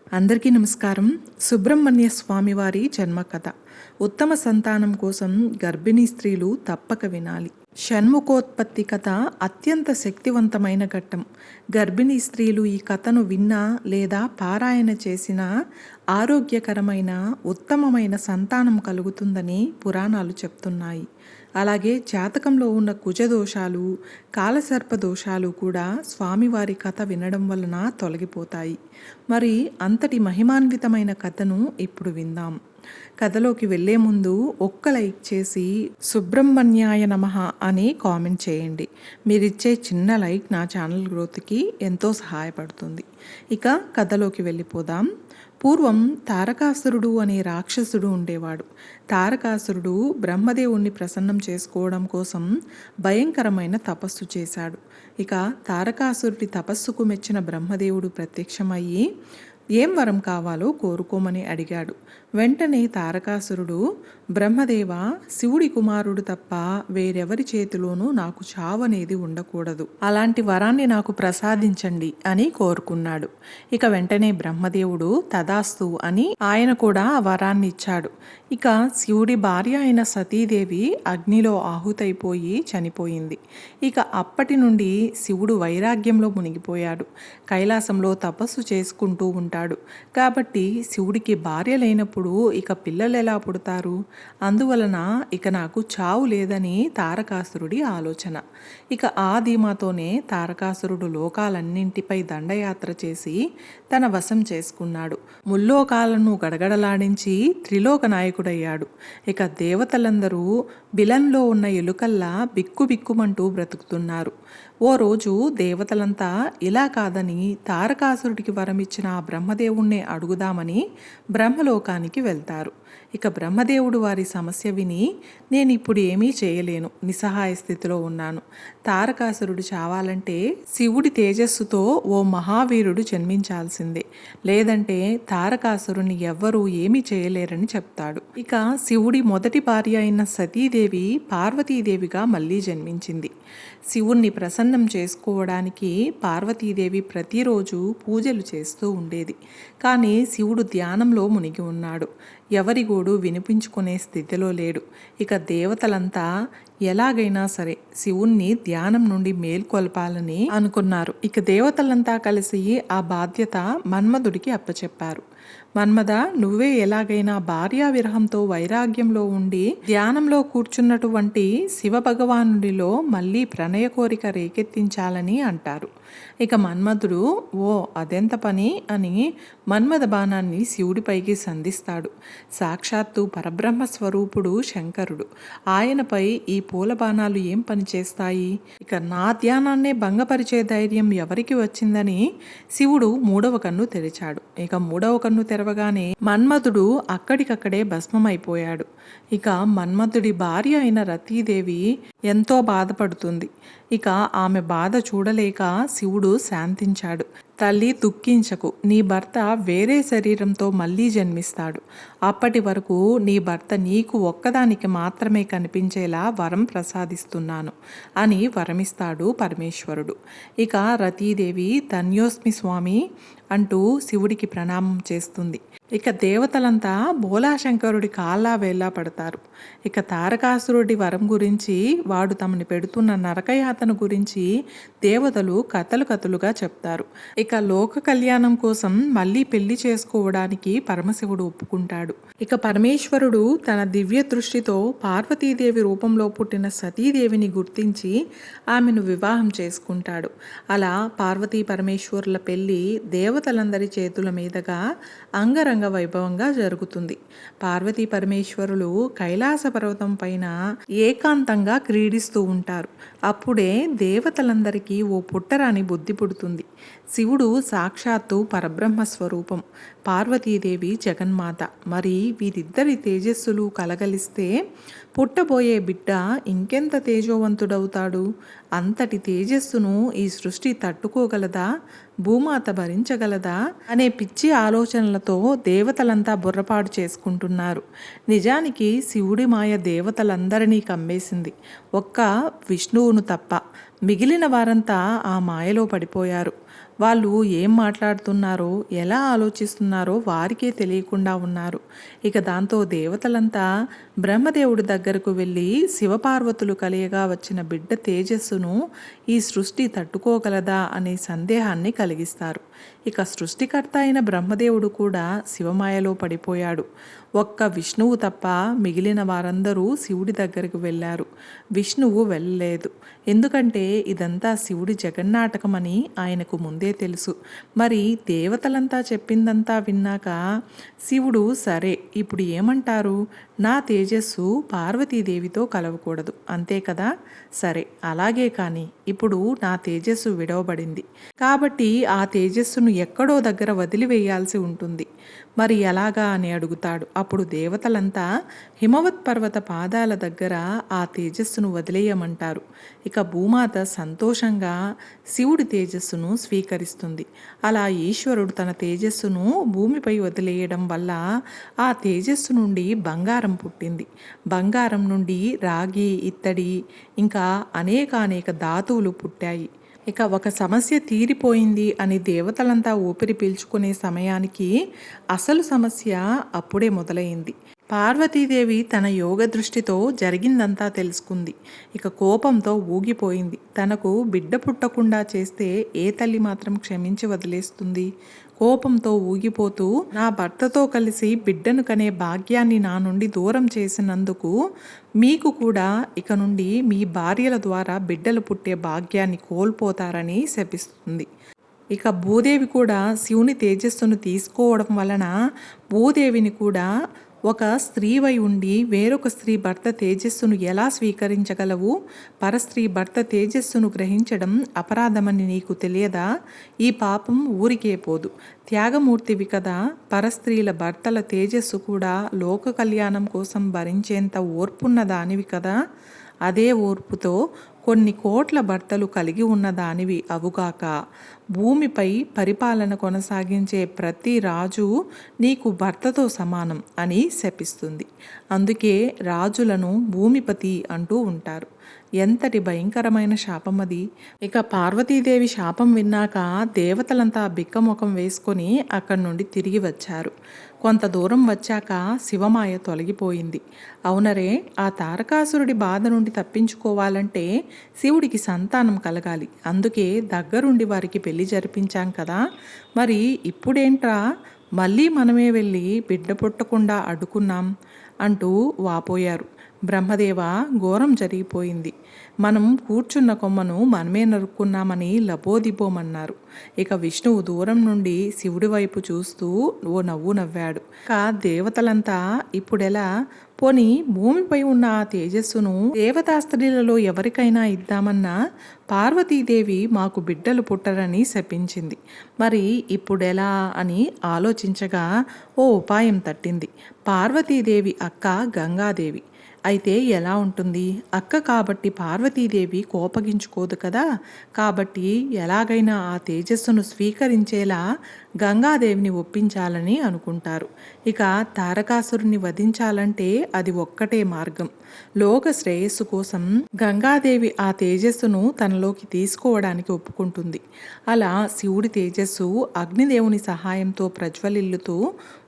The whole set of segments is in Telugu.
అందరికీ నమస్కారం. సుబ్రహ్మణ్య స్వామివారి జన్మ కథ. ఉత్తమ సంతానం కోసం గర్భిణీ స్త్రీలు తప్పక వినాలి. షణ్ముఖోత్పత్తి కథ అత్యంత శక్తివంతమైన ఘట్టం. గర్భిణీ స్త్రీలు ఈ కథను విన్నా లేదా పారాయణ చేసినా ఆరోగ్యకరమైన ఉత్తమమైన సంతానం కలుగుతుందని పురాణాలు చెప్తున్నాయి. అలాగే జాతకంలో ఉన్న కుజదోషాలు, కాలసర్ప దోషాలు కూడా స్వామివారి కథ వినడం వలన తొలగిపోతాయి. మరి అంతటి మహిమాన్వితమైన కథను ఇప్పుడు విందాం. కథలోకి వెళ్లే ముందు ఒక్క లైక్ చేసి సుబ్రహ్మణ్యాయ నమః అని కామెంట్ చేయండి. మీరిచ్చే చిన్న లైక్ నా ఛానల్ గ్రోత్కి ఎంతో సహాయపడుతుంది. ఇక కథలోకి వెళ్ళిపోదాం. పూర్వం తారకాసురుడు అనే రాక్షసుడు ఉండేవాడు. తారకాసురుడు బ్రహ్మదేవుణ్ణి ప్రసన్నం చేసుకోవడం కోసం భయంకరమైన తపస్సు చేశాడు. ఇక తారకాసురుడి తపస్సుకు మెచ్చిన బ్రహ్మదేవుడు ప్రత్యక్షమయ్యి ఏం వరం కావాలో కోరుకోమని అడిగాడు. వెంటనే తారకాసురుడు, బ్రహ్మదేవ, శివుడి కుమారుడు తప్ప వేరెవరి చేతిలోనూ నాకు చావనేది ఉండకూడదు, అలాంటి వరాన్ని నాకు ప్రసాదించండి అని కోరుకున్నాడు. ఇక వెంటనే బ్రహ్మదేవుడు తదాస్తు అని ఆయన కూడా ఆ వరాన్ని ఇచ్చాడు. ఇక శివుడి భార్య అయిన సతీదేవి అగ్నిలో ఆహుతైపోయి చనిపోయింది. ఇక అప్పటి నుండి శివుడు వైరాగ్యంలో మునిగిపోయాడు. కైలాసంలో తపస్సు చేసుకుంటూ ఉంటాడు. కాబట్టి శివుడికి భార్య లేనప్పుడు ఇక పిల్లలు ఎలా పుడతారు? అందువలన ఇక నాకు చావు లేదని తారకాసురుడి ఆలోచన. ఇక ఆ ధీమాతోనే తారకాసురుడు లోకాలన్నింటిపై దండయాత్ర చేసి తన వశం చేసుకున్నాడు. ముల్లోకాలను గడగడలాడించి త్రిలోక నాయకుడయ్యాడు. ఇక దేవతలందరూ బిలంలో ఉన్న ఎలుకల్లా బిక్కుబిక్కుమంటూ బ్రతుకుతున్నారు. ఓ రోజు దేవతలంతా ఇలా కాదని తారకాసురుడికి వరమిచ్చిన ఆ బ్రహ్మదేవుణ్ణే అడుగుదామని బ్రహ్మలోకానికి వెళ్తారు. ఇక బ్రహ్మదేవుడు వారి సమస్య విని, నేను ఇప్పుడు ఏమీ చేయలేను, నిస్సహాయ స్థితిలో ఉన్నాను. తారకాసురుడు చావాలంటే శివుడి తేజస్సుతో ఓ మహావీరుడు జన్మించాల్సిందే, లేదంటే తారకాసురుని ఎవ్వరూ ఏమీ చేయలేరని చెప్తాడు. ఇక శివుడి మొదటి భార్య అయిన సతీదేవి పార్వతీదేవిగా మళ్ళీ జన్మించింది. శివుణ్ణి ప్రసన్నం చేసుకోవడానికి పార్వతీదేవి ప్రతిరోజు పూజలు చేస్తూ ఉండేది. కానీ శివుడు ధ్యానంలో మునిగి ఉన్నాడు. ఎవరి గోడు వినిపించుకునే స్థితిలో లేడు. ఇక దేవతలంతా ఎలాగైనా సరే శివుణ్ణి ధ్యానం నుండి మేల్కొల్పాలని అనుకున్నారు. ఇక దేవతలంతా కలిసి ఆ బాధ్యత మన్మధుడికి అప్పచెప్పారు. మన్మథ, నువ్వే ఎలాగైనా భార్యా విరహంతో వైరాగ్యంలో ఉండి ధ్యానంలో కూర్చున్నటువంటి శివభగవానుడిలో మళ్ళీ ప్రణయ కోరిక రేకెత్తించాలని అంటారు. ఇక మన్మధుడు, ఓ అదెంత పని అని మన్మథ బాణాన్ని శివుడిపైకి సంధిస్తాడు. సాక్షాత్తు పరబ్రహ్మ స్వరూపుడు శంకరుడు. ఆయనపై ఈ పూల బాణాలు ఏం పని చేస్తాయి? ఇక నా ధ్యానాన్నే భంగపరిచే ధైర్యం ఎవరికి వచ్చిందని శివుడు మూడవ కన్ను తెరిచాడు. ఇక మూడవ కన్ను తెరవగానే మన్మధుడు అక్కడికక్కడే భస్మమైపోయాడు. ఇక మన్మధుడి భార్య అయిన రతీదేవి ఎంతో బాధపడుతుంది. ఇక ఆమె బాధ చూడలేక శివుడు శాంతించాడు. తల్లి, దుఃఖించకు, నీ భర్త వేరే శరీరంతో మళ్ళీ జన్మిస్తాడు. అప్పటి వరకు నీ భర్త నీకు ఒక్కదానికి మాత్రమే కనిపించేలా వరం ప్రసాదిస్తున్నాను అని వరమిస్తాడు పరమేశ్వరుడు. ఇక రతీదేవి ధన్యోస్మి స్వామి అంటూ శివుడికి ప్రణామం చేస్తుంది. ఇక దేవతలంతా బోలాశంకరుడి కాళ్ళా వేళ్ళా పడతారు. ఇక తారకాసురుడి వరం గురించి, వాడు తమని పెడుతున్న నరకయాతన గురించి దేవతలు కథలుగా చెప్తారు. ఇక లోక కళ్యాణం కోసం మళ్ళీ పెళ్లి చేసుకోవడానికి పరమశివుడు ఒప్పుకుంటాడు. ఇక పరమేశ్వరుడు తన దివ్య దృష్టితో పార్వతీదేవి రూపంలో పుట్టిన సతీదేవిని గుర్తించి ఆమెను వివాహం చేసుకుంటాడు. అలా పార్వతీ పరమేశ్వరుల పెళ్లి దేవతలందరి చేతుల మీదుగా అంగరంగ వైభవంగా జరుగుతుంది. పార్వతీ పరమేశ్వరులు కైలాస పర్వతం పైన ఏకాంతంగా క్రీడిస్తూ ఉంటారు. అప్పుడే దేవతలందరికీ ఓ పుట్టరాని బుద్ధి పుడుతుంది. శివుడు సాక్షాత్తు పరబ్రహ్మ స్వరూపం, పార్వతీదేవి జగన్మాత. మరి వీరిద్దరి తేజస్సులు కలగలిస్తే పుట్టబోయే బిడ్డ ఇంకెంత తేజోవంతుడవుతాడు? అంతటి తేజస్సును ఈ సృష్టి తట్టుకోగలదా? భూమాత భరించగలదా అనే పిచ్చి ఆలోచనలతో దేవతలంతా బుర్రపాటు చేసుకుంటున్నారు. నిజానికి శివుడి మాయ దేవతలందరినీ కమ్మేసింది. ఒక్క విష్ణువును తప్ప మిగిలిన వారంతా ఆ మాయలో పడిపోయారు. వాళ్ళు ఏం మాట్లాడుతున్నారో ఎలా ఆలోచిస్తున్నారో వారికే తెలియకుండా ఉన్నారు. ఇక దాంతో దేవతలంతా బ్రహ్మదేవుడి దగ్గరకు వెళ్ళి శివపార్వతులు కలియగా వచ్చిన బిడ్డ తేజస్సును ఈ సృష్టి తట్టుకోగలదా అనే సందేహాన్ని కలిగిస్తారు. ఇక సృష్టికర్త అయిన బ్రహ్మదేవుడు కూడా శివమాయలో పడిపోయాడు. ఒక్క విష్ణువు తప్ప మిగిలిన వారందరూ శివుడి దగ్గరకు వెళ్ళారు. విష్ణువు వెళ్ళలేదు. ఎందుకంటే ఇదంతా శివుడి జగన్నాటకమని ఆయనకు ముందే తెలుసు. మరి దేవతలంతా చెప్పిందంతా విన్నాక శివుడు సరే ఇప్పుడు ఏమంటారు, నా తేజస్సు పార్వతీదేవితో కలవకూడదు అంతే కదా, సరే అలాగే కానీ ఇప్పుడు నా తేజస్సు విడవబడింది కాబట్టి ఆ తేజస్సును ఎక్కడో దగ్గర వదిలివేయాల్సి ఉంటుంది, మరి ఎలాగా అని అడుగుతాడు. అప్పుడు దేవతలంతా హిమవత్ పర్వత పాదాల దగ్గర ఆ తేజస్సును వదిలేయమంటారు. ఇక భూమాత సంతోషంగా శివుడి తేజస్సును స్వీకరిస్తుంది. అలా ఈశ్వరుడు తన తేజస్సును భూమిపై వదిలేయడం వల్ల ఆ తేజస్సు నుండి బంగారం పుట్టింది. బంగారం నుండి రాగి, ఇత్తడి ఇంకా అనేక ధాతువులు పుట్టాయి. ఇక ఒక సమస్య తీరిపోయింది అని దేవతలంతా ఊపిరి పీల్చుకునే సమయానికి అసలు సమస్య అప్పుడే మొదలైంది. పార్వతీదేవి తన యోగ దృష్టితో జరిగిందంతా తెలుసుకుంది. ఇక కోపంతో ఊగిపోయింది. తనకు బిడ్డ పుట్టకుండా చేస్తే ఏ తల్లి మాత్రం క్షమించి వదిలేస్తుంది? కోపంతో ఊగిపోతూ నా భర్తతో కలిసి బిడ్డను కనే భాగ్యాన్ని నా నుండి దూరం చేసినందుకు మీకు కూడా ఇక నుండి మీ భార్యల ద్వారా బిడ్డలు పుట్టే భాగ్యాన్ని కోల్పోతారని శపిస్తుంది. ఇక భూదేవి కూడా శివుని తేజస్సును తీసుకోవడం వలన భూదేవిని కూడా ఒక స్త్రీవై ఉండి వేరొక స్త్రీ భర్త తేజస్సును ఎలా స్వీకరించగలవు? పరస్త్రీ భర్త తేజస్సును గ్రహించడం అపరాధమని నీకు తెలియదా? ఈ పాపం ఊరికే పోదు. త్యాగమూర్తివి కదా, పరస్త్రీల భర్తల తేజస్సు కూడా లోక కళ్యాణం కోసం భరించేంత ఓర్పున్న దానివి కదా. అదే ఓర్పుతో కొన్ని కోట్ల భర్తలు కలిగి ఉన్న దానివి అవుగాక. భూమిపై పరిపాలన కొనసాగించే ప్రతి రాజు నీకు భర్తతో సమానం అని శపిస్తుంది. అందుకే రాజులను భూమిపతి అంటూ ఉంటారు. ఎంతటి భయంకరమైన శాపం అది. ఇక పార్వతీదేవి శాపం విన్నాక దేవతలంతా బిక్కముఖం వేసుకొని అక్కడి నుండి తిరిగి వచ్చారు. కొంత దూరం వచ్చాక శివమాయ తొలగిపోయింది. అవునరే, ఆ తారకాసురుడి బాధ నుండి తప్పించుకోవాలంటే శివుడికి సంతానం కలగాలి. అందుకే దగ్గరుండి వారికి పెళ్లి జరిపించాం కదా, మరి ఇప్పుడేంట్రా మళ్ళీ మనమే వెళ్ళి బిడ్డ పుట్టకుండా అడ్డుకున్నాం అంటూ వాపోయారు. బ్రహ్మదేవ, ఘోరం జరిగిపోయింది. మనం కూర్చున్న కొమ్మను మనమే నరుక్కున్నామని లబోదిబోమన్నారు. ఇక విష్ణువు దూరం నుండి శివుడి వైపు చూస్తూ ఓ నవ్వు నవ్వాడు. ఇక దేవతలంతా ఇప్పుడెలా, పోని భూమిపై ఉన్న ఆ తేజస్సును దేవతా స్త్రీలలో ఎవరికైనా ఇద్దామన్నా పార్వతీదేవి మాకు బిడ్డలు పుట్టరని శపించింది. మరి ఇప్పుడెలా అని ఆలోచించగా ఓ ఉపాయం తట్టింది. పార్వతీదేవి అక్క గంగాదేవి అయితే ఎలా ఉంటుంది? అక్క కాబట్టి పార్వతీదేవి కోపగించుకోదు కదా, కాబట్టి ఎలాగైనా ఆ తేజస్సును స్వీకరించేలా గంగాదేవిని ఒప్పించాలని అనుకుంటారు. ఇక తారకాసురుని వధించాలంటే అది ఒక్కటే మార్గం. లోక శ్రేయస్సు కోసం గంగాదేవి ఆ తేజస్సును తనలోకి తీసుకోవడానికి ఒప్పుకుంటుంది. అలా శివుడి తేజస్సు అగ్నిదేవుని సహాయంతో ప్రజ్వలిల్లుతూ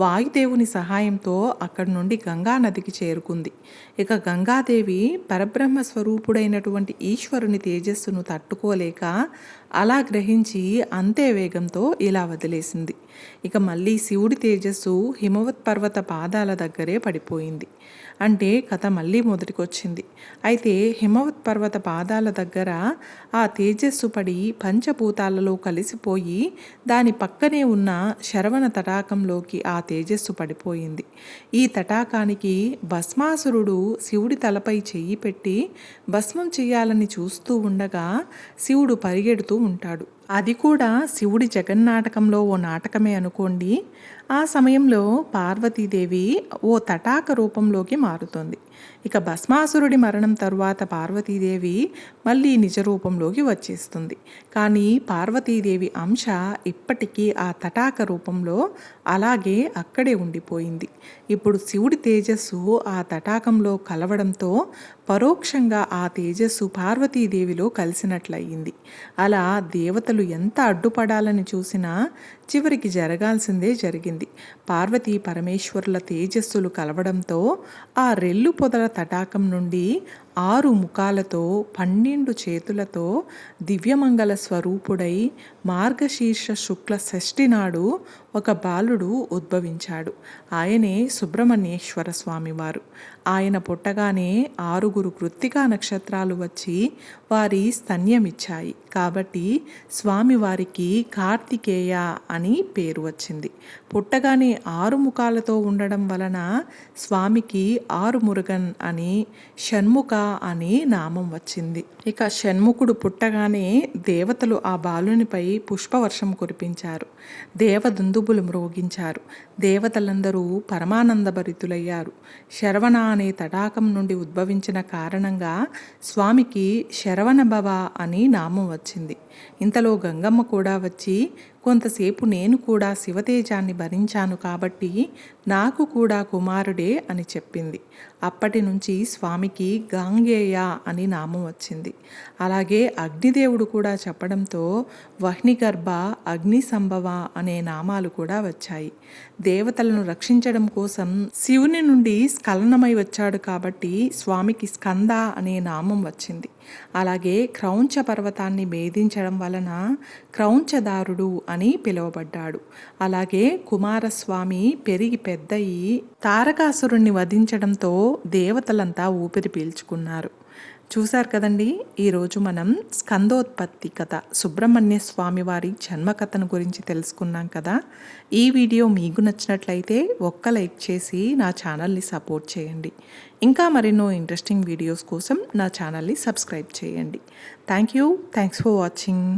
వాయుదేవుని సహాయంతో అక్కడి నుండి గంగా నదికి చేరుకుంది. ఇక గంగాదేవి పరబ్రహ్మ స్వరూపుడైనటువంటి ఈశ్వరుని తేజస్సును తట్టుకోలేక అలా గ్రహించి అంతే వేగంతో ఇలా వదిలేసింది. ఇక మళ్ళీ శివుడి తేజస్సు హిమవత్ పర్వత పాదాల దగ్గరే పడిపోయింది. అంటే కథ మళ్ళీ మొదటికొచ్చింది. అయితే హిమవత్ పర్వత పాదాల దగ్గర ఆ తేజస్సు పడి పంచభూతాలలో కలిసిపోయి దాని పక్కనే ఉన్న శరవణ తటాకంలోకి ఆ తేజస్సు పడిపోయింది. ఈ తటాకానికి భస్మాసురుడు శివుడి తలపై చెయ్యి పెట్టి భస్మం చెయ్యాలని చూస్తూ ఉండగా శివుడు పరిగెడుతూ ఉంటాడు. అది కూడా శివుడి జగన్నాటకంలో ఓ నాటకమే అనుకోండి. ఆ సమయంలో పార్వతీదేవి ఓ తటాక రూపంలోకి మారుతుంది. ఇక భస్మాసురుడి మరణం తరువాత పార్వతీదేవి మళ్ళీ నిజ రూపంలోకి వచ్చేస్తుంది. కానీ పార్వతీదేవి అంశ ఇప్పటికీ ఆ తటాక రూపంలో అలాగే అక్కడే ఉండిపోయింది. ఇప్పుడు శివుడి తేజస్సు ఆ తటాకంలో కలవడంతో పరోక్షంగా ఆ తేజస్సు పార్వతీదేవిలో కలిసినట్లయింది. అలా దేవతలు ఎంత అడ్డుపడాలని చూసినా చివరికి జరగాల్సిందే జరిగింది. పార్వతీ పరమేశ్వరుల తేజస్సులు కలవడంతో ఆ రెల్లు పొదల తటాకం నుండి 6 ముఖాలతో 12 చేతులతో దివ్యమంగళ స్వరూపుడై మార్గశీర్ష శుక్ల షష్ఠి నాడు ఒక బాలుడు ఉద్భవించాడు. ఆయనే సుబ్రహ్మణ్యేశ్వర స్వామివారు. ఆయన పుట్టగానే 6 కృత్తికా నక్షత్రాలు వచ్చి వారి స్తన్యమిచ్చాయి. కాబట్టి స్వామివారికి కార్తికేయ అని పేరు వచ్చింది. పుట్టగానే 6 ముఖాలతో ఉండడం వలన స్వామికి ఆరుమురుగన్ అని, షణ్ముఖ అని నామం వచ్చింది. ఇక షణ్ముఖుడు పుట్టగానే దేవతలు ఆ బాలునిపై పుష్పవర్షం కురిపించారు. దేవదుందుబులు మ్రోగించారు. దేవతలందరూ పరమానందభరితులయ్యారు. శరవణ అనే తటాకం నుండి ఉద్భవించిన కారణంగా స్వామికి శరవణభవ అని నామం వచ్చింది. ఇంతలో గంగమ్మ కూడా వచ్చి కొంతసేపు నేను కూడా శివతేజాన్ని భరించాను కాబట్టి నాకు కూడా కుమారుడే అని చెప్పింది. అప్పటి నుంచి స్వామికి గాంగేయ అని నామం వచ్చింది. అలాగే అగ్నిదేవుడు కూడా చెప్పడంతో వహ్నిగర్భ, అగ్ని సంభవ అనే నామాలు కూడా వచ్చాయి. దేవతలను రక్షించడం కోసం శివుని నుండి స్ఖలనమై వచ్చాడు కాబట్టి స్వామికి స్కంద అనే నామం వచ్చింది. అలాగే క్రౌంచ పర్వతాన్ని భేదించడం వలన క్రౌంచదారుడు అని పిలువబడ్డాడు. అలాగే కుమారస్వామి పెరిగి పెద్దయి తారకాసురుణ్ణి వధించడంతో దేవతలంతా ఊపిరి పీల్చుకున్నారు. చూశారు కదండి, ఈరోజు మనం స్కందోత్పత్తి కథ సుబ్రహ్మణ్య స్వామి వారి జన్మకథను గురించి తెలుసుకున్నాం కదా. ఈ వీడియో మీకు నచ్చినట్లయితే ఒక్క లైక్ చేసి నా ఛానల్ని సపోర్ట్ చేయండి. ఇంకా మరెన్నో ఇంట్రెస్టింగ్ వీడియోస్ కోసం నా ఛానల్ని సబ్స్క్రైబ్ చేయండి. Thanks for watching.